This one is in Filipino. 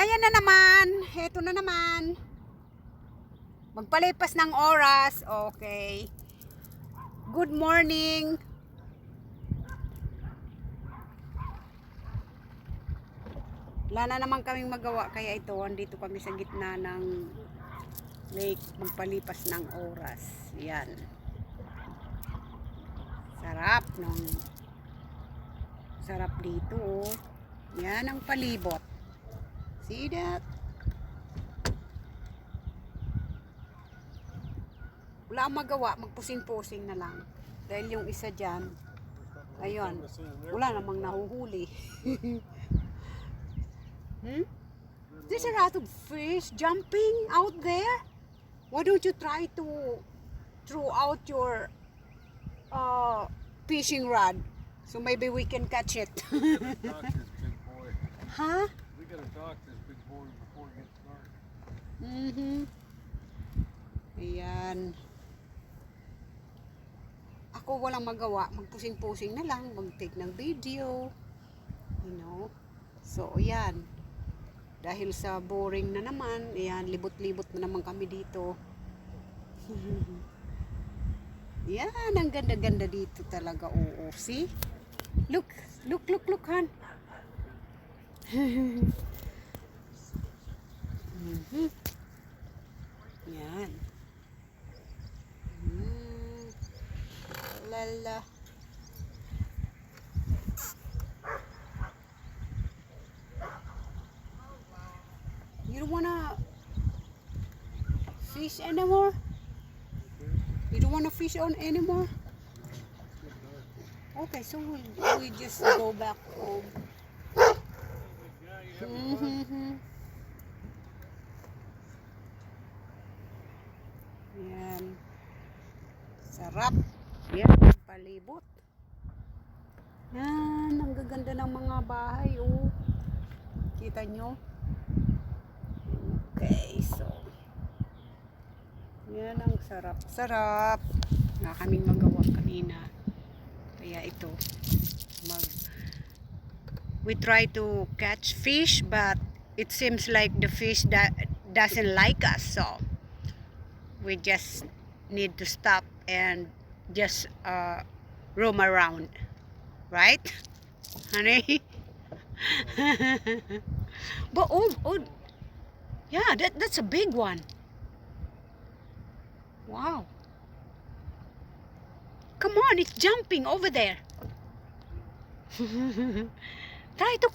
Ayan na naman. Heto na naman. Magpalipas ng oras. Okay. Good morning. Wala na naman kaming magawa. Kaya ito, andito kami sa gitna ng lake. Magpalipas ng oras. Yan. Sarap ng sarap dito. Oh. Yan ang palibot. See that? Wala akong magawa, magpusing-pusing na lang. Dahil yung isa dyan, ayun, wala namang nahuhuli. There's a lot of fish jumping out there. Why don't you try to throw out your fishing rod? So maybe we can catch it. Huh? We gotta talk this big boy before it gets dark. Ayan. Ako walang magawa, magpusing-pusing na lang, mag-take ng video. You know? So, ayan. Dahil sa boring na naman, ayan, libot-libot na naman kami dito. Yan, ang ganda-ganda dito talaga. Oo, see? Look, Han. Yan. Lala. You don't wanna fish anymore? You don't wanna fish on anymore? Okay, so we just go back home. Yan. Sarap. Yan, palibot. Yan, ang gaganda ng mga bahay, oh. Kita nyo? Okay, so. Yan ang sarap. Sarap. Nga kaming magawa kanina. Kaya ito, we try to catch fish, but it seems like the fish doesn't like us, so we just need to stop and just roam around, right, honey? But oh, yeah, that's a big one. Wow. Come on, it's jumping over there. Try to